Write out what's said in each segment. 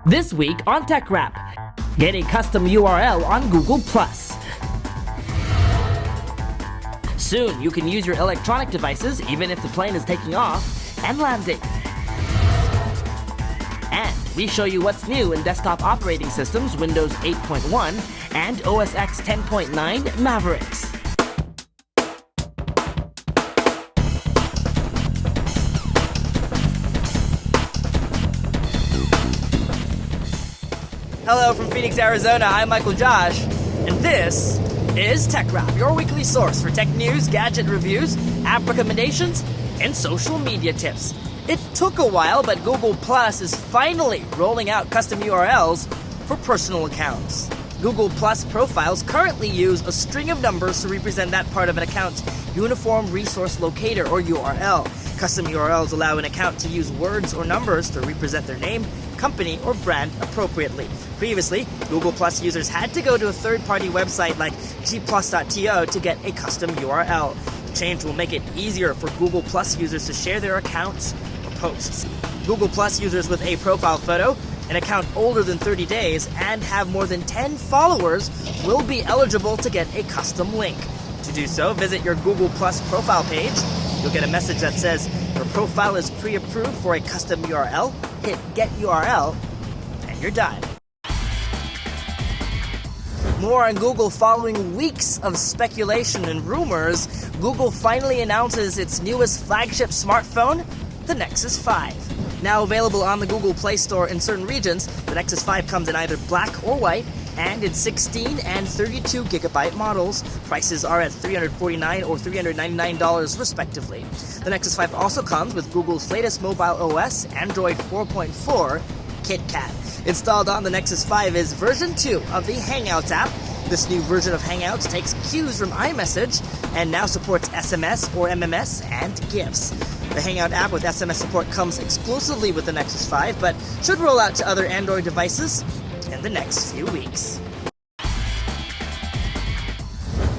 This week on TechRap, get a custom URL on Google+. Soon, you can use your electronic devices even if the plane is taking off and landing. And we show you what's new in desktop operating systems Windows 8.1 and OS X 10.9 Mavericks. Hello from Phoenix, Arizona. I'm Michael Josh, and this is TechRap, your weekly source for tech news, gadget reviews, app recommendations, and social media tips. It took a while, but Google Plus is finally rolling out custom URLs for personal accounts. Google Plus profiles currently use a string of numbers to represent that part of an account's Uniform Resource Locator, or URL. Custom URLs allow an account to use words or numbers to represent their name, company, or brand appropriately. Previously, Google Plus users had to go to a third-party website like gplus.to to get a custom URL. The change will make it easier for Google Plus users to share their accounts or posts. Google Plus users with a profile photo, an account older than 30 days, and have more than 10 followers will be eligible to get a custom link. To do so, visit your Google Plus profile page. You'll get a message that says your profile is pre-approved for a custom URL. Hit Get URL, and you're done. More on Google. Following weeks of speculation and rumors, Google finally announces its newest flagship smartphone, the Nexus 5. Now available on the Google Play Store in certain regions, the Nexus 5 comes in either black or white, and in 16 and 32 gigabyte models. Prices are at $349 or $399 respectively. The Nexus 5 also comes with Google's latest mobile OS, Android 4.4 KitKat. Installed on the Nexus 5 is version 2 of the Hangouts app. This new version of Hangouts takes cues from iMessage and now supports SMS or MMS and GIFs. The Hangout app with SMS support comes exclusively with the Nexus 5, but should roll out to other Android devices in the next few weeks.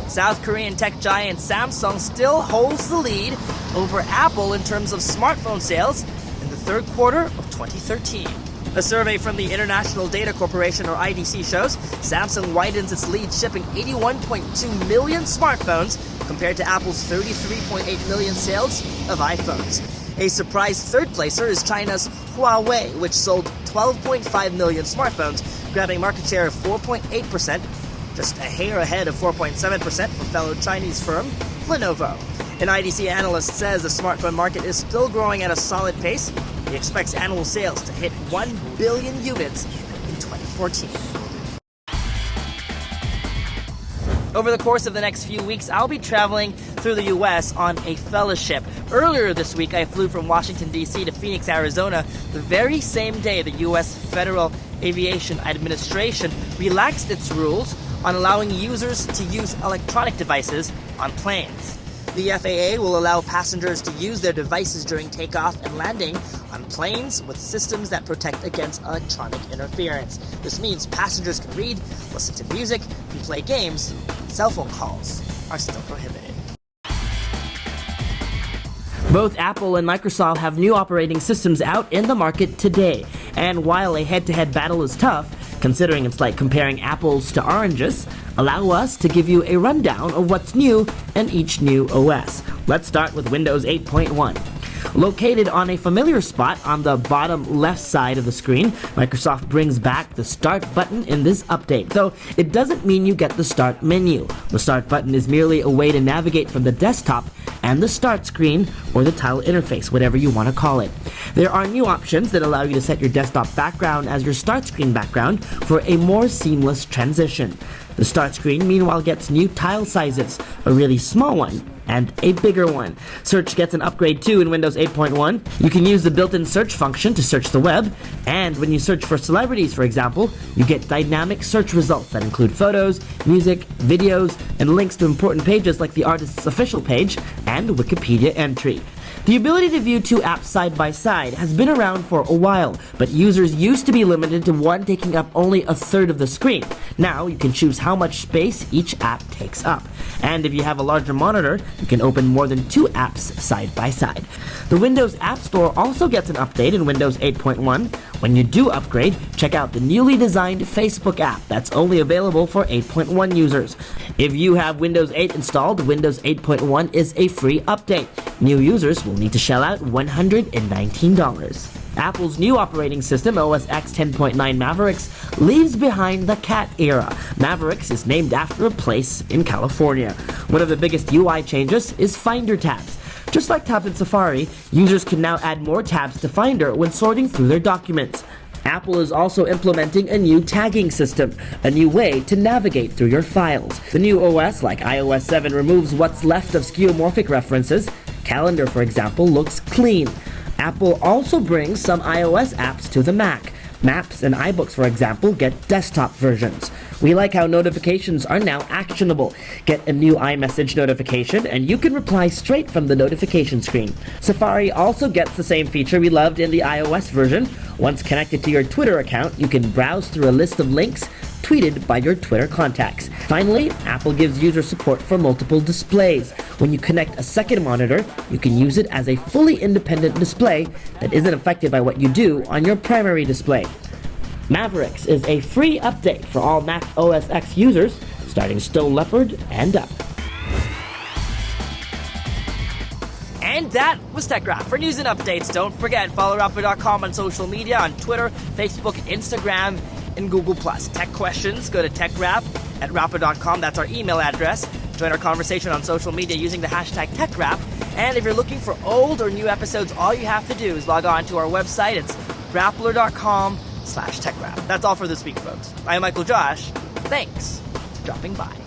South Korean tech giant Samsung still holds the lead over Apple in terms of smartphone sales in the third quarter of 2013. A survey from the International Data Corporation, or IDC, shows Samsung widens its lead, shipping 81.2 million smartphones compared to Apple's 33.8 million sales of iPhones. A surprise third placer is China's Huawei, which sold 12.5 million smartphones, grabbing market share of 4.8%, just a hair ahead of 4.7% for fellow Chinese firm Lenovo. An IDC analyst says the smartphone market is still growing at a solid pace. He expects annual sales to hit 1 billion units in 2014. Over the course of the next few weeks, I'll be traveling through the U.S. on a fellowship. Earlier this week, I flew from Washington, D.C. to Phoenix, Arizona, the very same day the U.S. Federal Aviation Administration relaxed its rules on allowing users to use electronic devices on planes. The FAA will allow passengers to use their devices during takeoff and landing on planes with systems that protect against electronic interference. This means passengers can read, listen to music, and play games. Cell phone calls are still prohibited. Both Apple and Microsoft have new operating systems out in the market today. And while a head-to-head battle is tough, considering it's like comparing apples to oranges, allow us to give you a rundown of what's new in each new OS. Let's start with Windows 8.1. Located on a familiar spot on the bottom left side of the screen, Microsoft brings back the Start button in this update, though it doesn't mean you get the Start menu. The Start button is merely a way to navigate from the desktop and the Start screen, or the tile interface, whatever you want to call it. There are new options that allow you to set your desktop background as your Start screen background for a more seamless transition. The Start screen, meanwhile, gets new tile sizes, a really small one and a bigger one. Search gets an upgrade too in Windows 8.1. You can use the built-in search function to search the web, and when you search for celebrities, for example, you get dynamic search results that include photos, music, videos, and links to important pages like the artist's official page and Wikipedia entry. The ability to view two apps side by side has been around for a while, but users used to be limited to one taking up only a third of the screen. Now you can choose how much space each app takes up. And if you have a larger monitor, you can open more than two apps side by side. The Windows App Store also gets an update in Windows 8.1. When you do upgrade, check out the newly designed Facebook app that's only available for 8.1 users. If you have Windows 8 installed, Windows 8.1 is a free update. New users will need to shell out $119. Apple's new operating system, OS X 10.9 Mavericks, leaves behind the cat era. Mavericks is named after a place in California. One of the biggest UI changes is Finder tabs. Just like tabs in Safari, users can now add more tabs to Finder when sorting through their documents. Apple is also implementing a new tagging system, a new way to navigate through your files. The new OS, like iOS 7, removes what's left of skeuomorphic references. Calendar, for example, looks clean. Apple also brings some iOS apps to the Mac. Maps and iBooks, for example, get desktop versions. We like how notifications are now actionable. Get a new iMessage notification and you can reply straight from the notification screen. Safari also gets the same feature we loved in the iOS version. Once connected to your Twitter account, you can browse through a list of links tweeted by your Twitter contacts. Finally, Apple gives user support for multiple displays. When you connect a second monitor, you can use it as a fully independent display that isn't affected by what you do on your primary display. Mavericks is a free update for all Mac OS X users, starting Stone Leopard and up. And that was TechRap. For news and updates, don't forget, follow Rappler.com on social media, on Twitter, Facebook, Instagram, and Google+. Tech questions, go to TechRap at Rappler.com. That's our email address. Join our conversation on social media using the hashtag TechRap. And if you're looking for old or new episodes, all you have to do is log on to our website. It's Rappler.com/TechRap. That's all for this week, folks. I'm Michael Josh. Thanks for dropping by.